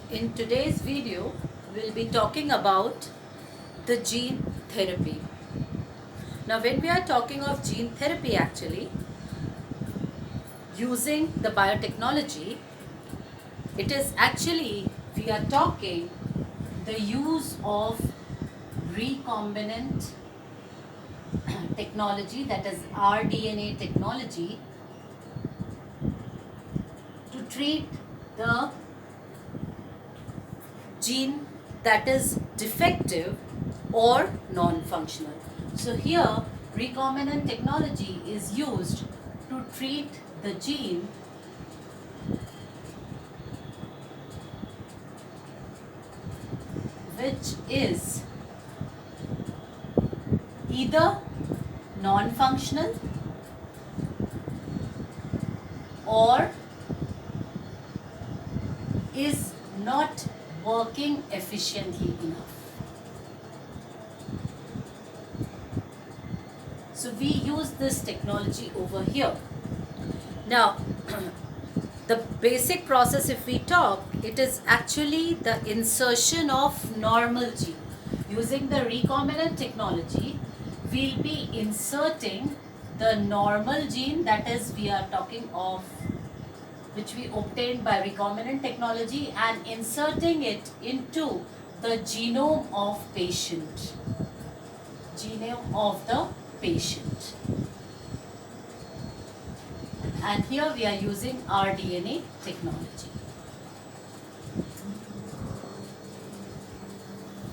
In today's video, we'll be talking about the gene therapy. Now, when we are talking of gene therapy, actually, using the biotechnology, it is actually, we are talking the use of recombinant technology, that is rDNA technology, to treat the gene that is defective or non-functional. So here recombinant technology is used to treat the gene which is either non-functional or is not working efficiently enough. So we use this technology over here. Now, the basic process, if we talk, it is actually the insertion of normal gene. Using the recombinant technology, we'll be inserting the normal gene, that is, we are talking of which we obtained by recombinant technology, and inserting it into the genome of patient. Genome of the patient. And here we are using rDNA technology.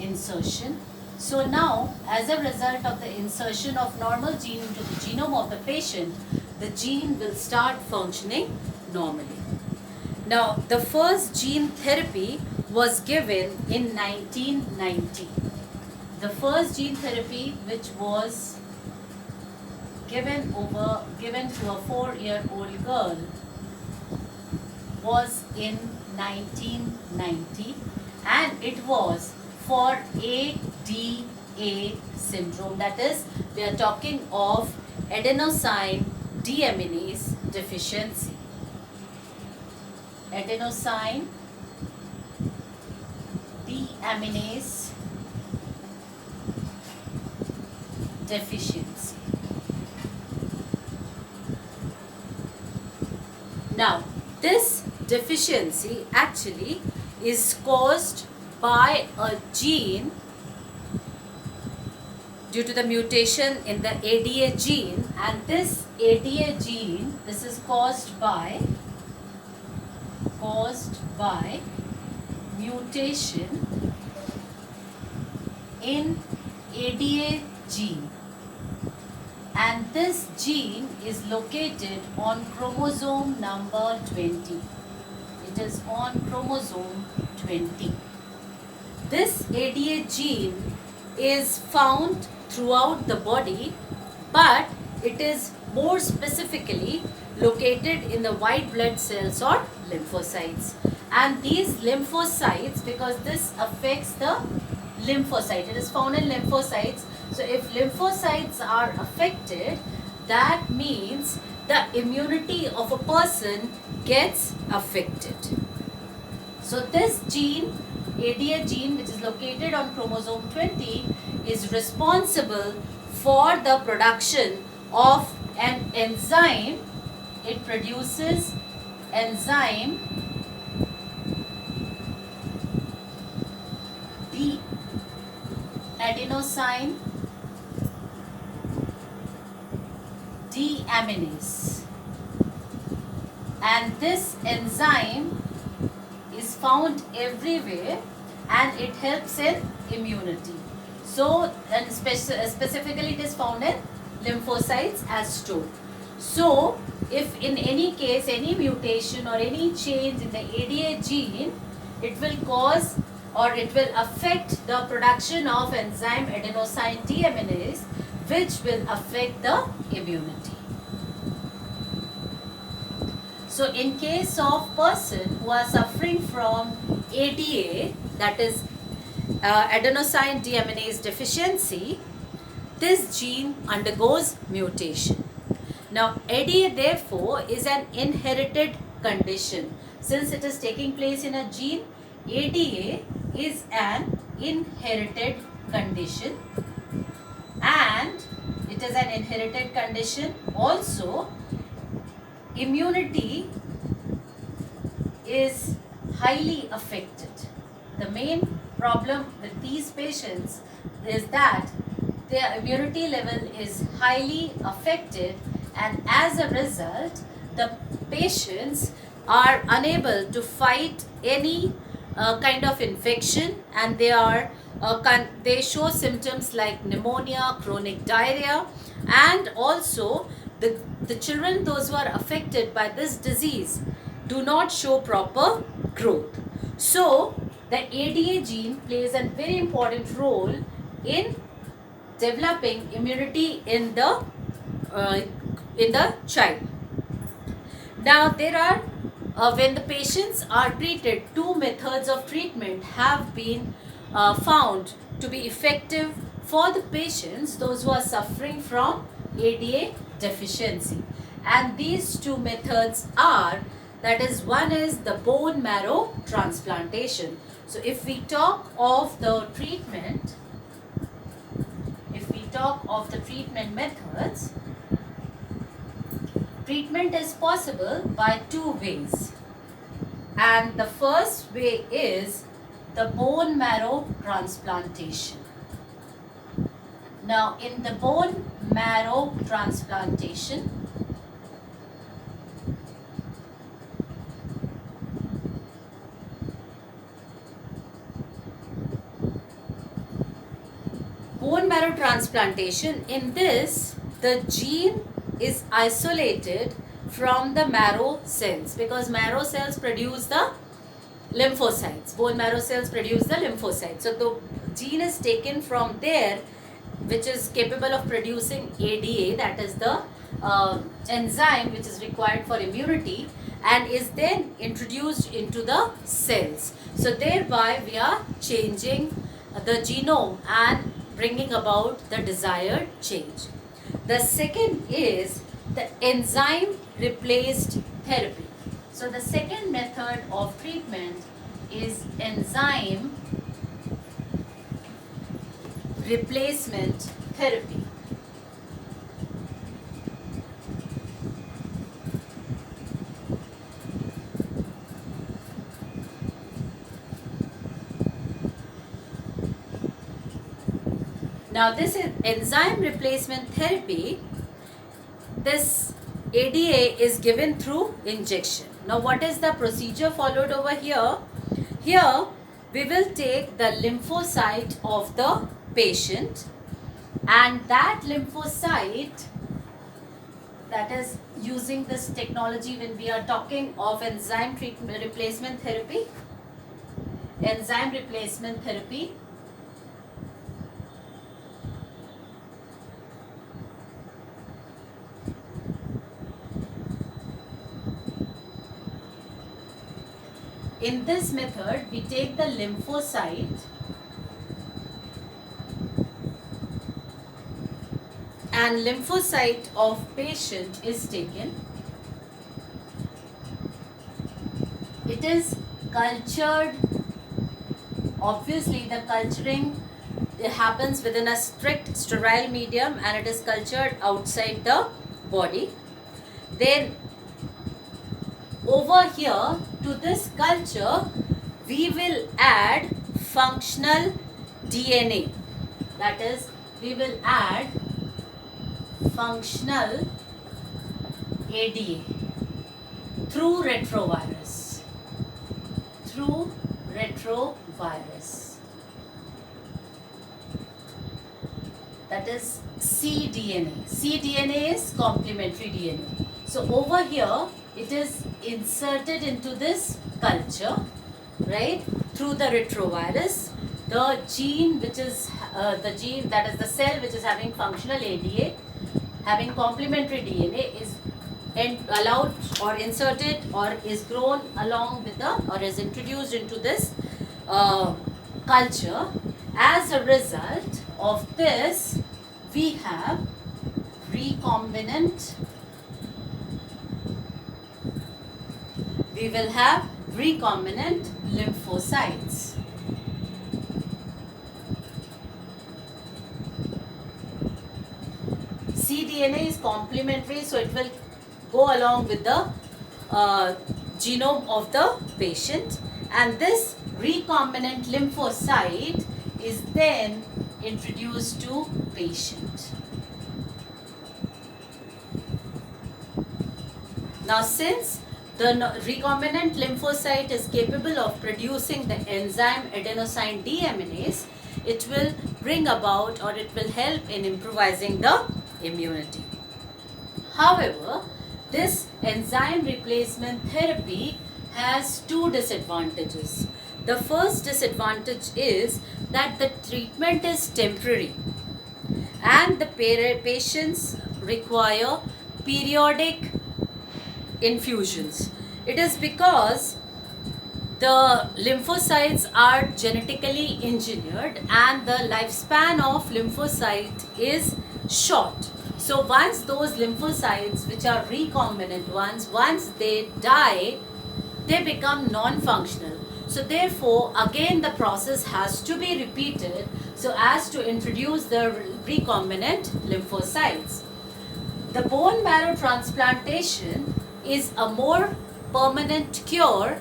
Insertion. So now, as a result of the insertion of normal gene into the genome of the patient, the gene will start functioning normally. Now, the first gene therapy was given in 1990. The first gene therapy which was given to a 4-year-old girl was in 1990, and it was for ADA syndrome, that is, we are talking of adenosine deaminase deficiency. Adenosine deaminase deficiency. Now, this deficiency actually is caused by a gene due to the mutation in the ADA gene, and this ADA gene, this is caused by mutation in ADA gene, and this gene is located on chromosome number 20. It is on chromosome 20. This ADA gene is found throughout the body, but it is more specifically located in the white blood cells or lymphocytes. And these lymphocytes, because this affects the lymphocyte, it is found in lymphocytes. So if lymphocytes are affected, that means the immunity of a person gets affected. So this gene, ADA gene, which is located on chromosome 20, is responsible for the production of an enzyme. It produces enzyme adenosine deaminase, and this enzyme is found everywhere and it helps in immunity. So, and specifically it is found in lymphocytes as told. So, if in any case any mutation or any change in the ADA gene, it will cause or it will affect the production of enzyme adenosine deaminase, which will affect the immunity. So in case of person who are suffering from ADA, that is adenosine deaminase deficiency, this gene undergoes mutation. Now ADA therefore is an inherited condition. Since it is taking place in a gene, ADA is an inherited condition, and it is an inherited condition. Also, immunity is highly affected. The main problem with these patients is that their immunity level is highly affected, and as a result, the patients are unable to fight any kind of infection, and they show symptoms like pneumonia, chronic diarrhea, and also the children, those who are affected by this disease, do not show proper growth. So the ADA gene plays a very important role in developing immunity in the child. Now there are when the patients are treated, two methods of treatment have been found to be effective for the patients, those who are suffering from ADA deficiency. And these two methods are, that is, one is the bone marrow transplantation. So if we talk of the treatment, methods, treatment is possible by two ways. And the first way is the bone marrow transplantation. Now, in the bone marrow transplantation, in this, the gene is isolated from the marrow cells, because marrow cells produce the lymphocytes. Bone marrow cells produce the lymphocytes. So the gene is taken from there, which is capable of producing ADA, that is the enzyme which is required for immunity, and is then introduced into the cells. So thereby we are changing the genome and bringing about the desired change. The second is the enzyme replaced therapy. So the second method of treatment is enzyme replacement therapy. Now this is enzyme replacement therapy. This ADA is given through injection. Now what is the procedure followed over here? Here we will take the lymphocyte of the patient, and that lymphocyte, that is using this technology when we are talking of enzyme replacement therapy. In this method, we take the lymphocyte and lymphocyte of patient is taken. It is cultured. Obviously, the culturing happens within a strict sterile medium, and it is cultured outside the body. Then over here to this culture, we will add functional DNA. That is, we will add functional ADA through retrovirus. That is cDNA. cDNA is complementary DNA. So over here, it is inserted into this culture, right, through the retrovirus. The gene which is that is the cell which is having functional ADA, having complementary DNA, is allowed or inserted or is grown along with or is introduced into this culture. As a result of this, we have recombinant recombinant lymphocytes. cDNA is complementary, so it will go along with the genome of the patient, and this recombinant lymphocyte is then introduced to patient. Now, since the recombinant lymphocyte is capable of producing the enzyme adenosine deaminase, it will bring about, or it will help in improvising the immunity. However, this enzyme replacement therapy has two disadvantages. The first disadvantage is that the treatment is temporary and the patients require periodic infusions. It is because the lymphocytes are genetically engineered and the lifespan of lymphocyte is short. So once those lymphocytes, which are recombinant ones, once they die, they become non-functional. So therefore, again the process has to be repeated so as to introduce the recombinant lymphocytes. The bone marrow transplantation is a more permanent cure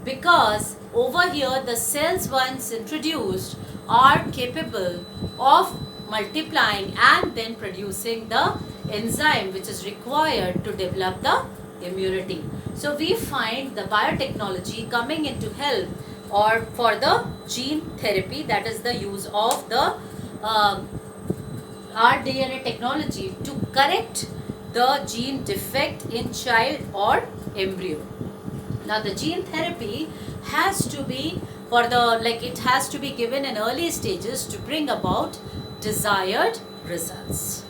because over here the cells once introduced are capable of multiplying and then producing the enzyme which is required to develop the immunity. So we find the biotechnology coming into help or for the gene therapy, that is the use of the rDNA technology to correct the gene defect in child or embryo. Now the gene therapy has to be it has to be given in early stages to bring about desired results.